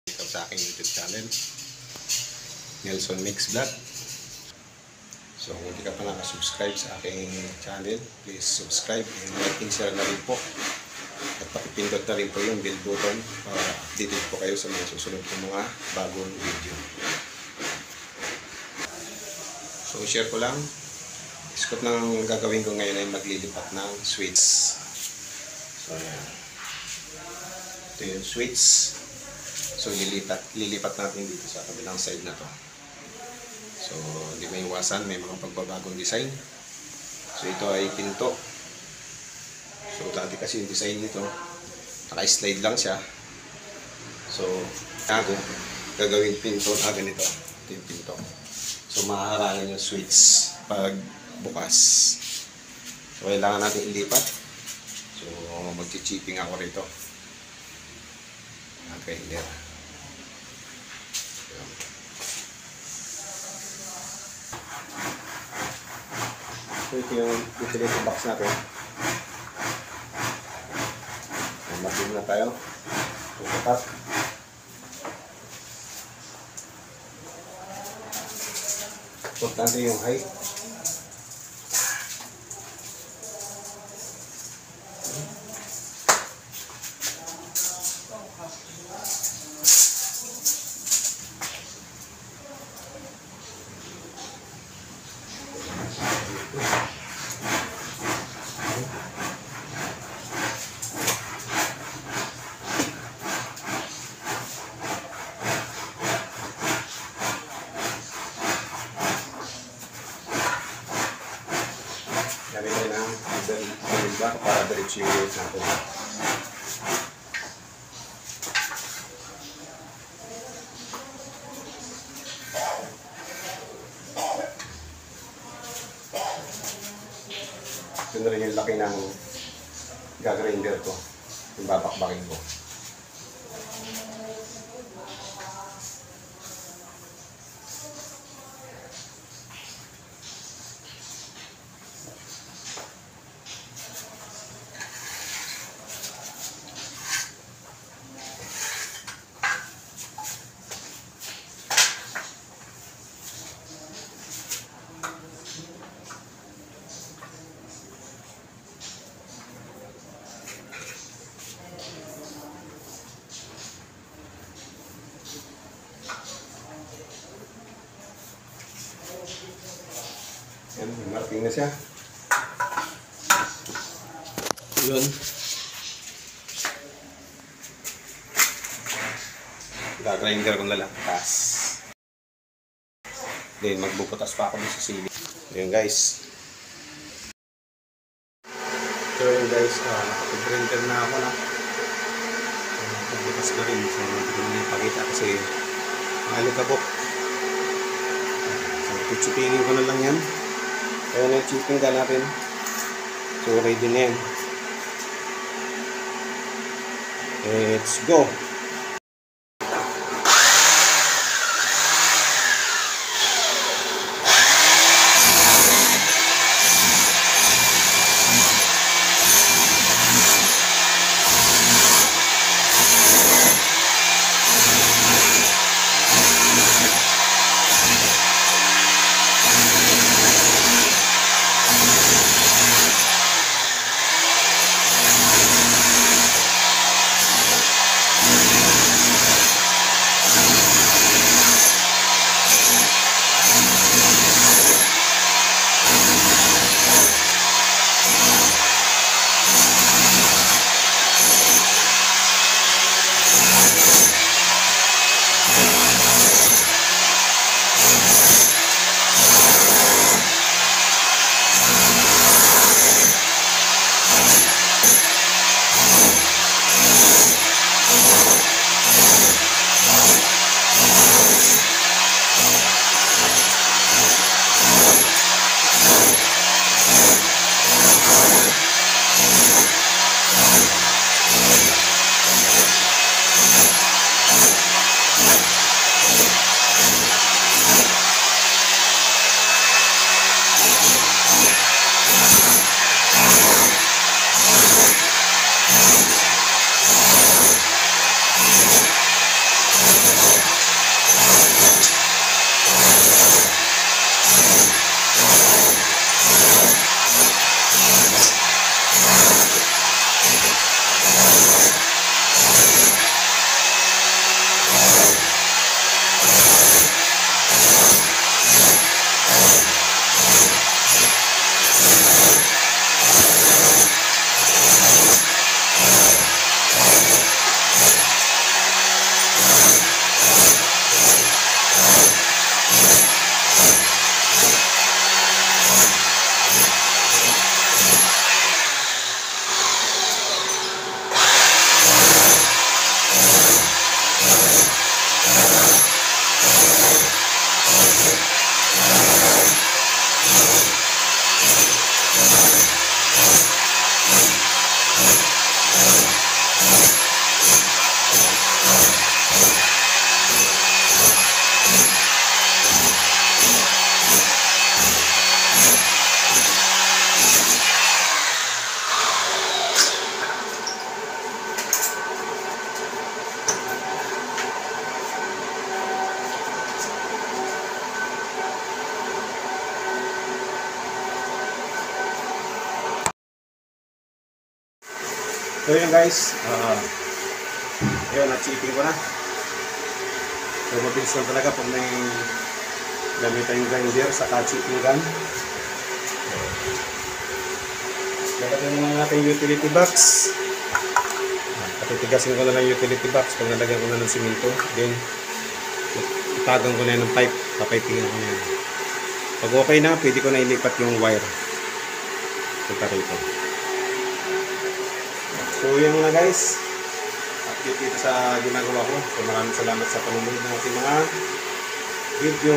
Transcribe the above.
Ito sa aking YouTube channel, Nelson Mix Vlog. So kung hindi ka pa nakasubscribe sa aking channel, please subscribe and like and share na rin po. At pakipindot na rin po yung bell button para updated po kayo sa mga susunod kong mga bagong video. So share ko lang, scope ng gagawin ko ngayon ay maglilipat ng switch. So yan. Ito yung switch. So lilipat natin dito sa kabilang side na to. So hindi may iwasan, may mga pagbabagong design. So ito ay pinto. So dati kasi yung design nito naka-slide lang siya. So ako gagawin pinto na ganito. Ito yung pinto. So mahaharangan yung switch pag bukas. So kailangan natin ilipat. So mag-chipping ako rito. Okay, there. So ito yung utility box natin. Mag-in na tayo. Tutukat. Importante yung height. Nalagay na ang ba para diretso yung weight natin. Ito na rin yung laki ng gagrinder ko. Yung babakbakin ko. Yan, marking na siya. Yun. Gagrinder ko na lang. Tas. Then, magbubutas pa ako sa sili. Yun guys. So yun guys, nakapag-grinder na ako na. Magbubutas na rin. So, hindi ko na ipakita kasi malikabok. So, kutsipingin ko na lang yan. Kaya na-chipping ka natin. So, ready na yan. Let's go! So yun guys, yun, na-cheating ko na. So mabilis lang talaga pag may gamit tayong grinder sa cheating gun. Lagyan naman natin yung utility box. Patitigasin ko na lang yung utility box pag nalagyan ko na ng simento. Then, itagang ko na ng pipe. Papipingan ko na yan. Pag okay na, pwede ko na ilipat yung wire. Punta rito. So, yun na guys. Update dito sa ginagawa ko. So, maraming salamat sa panunod ng ating mga video.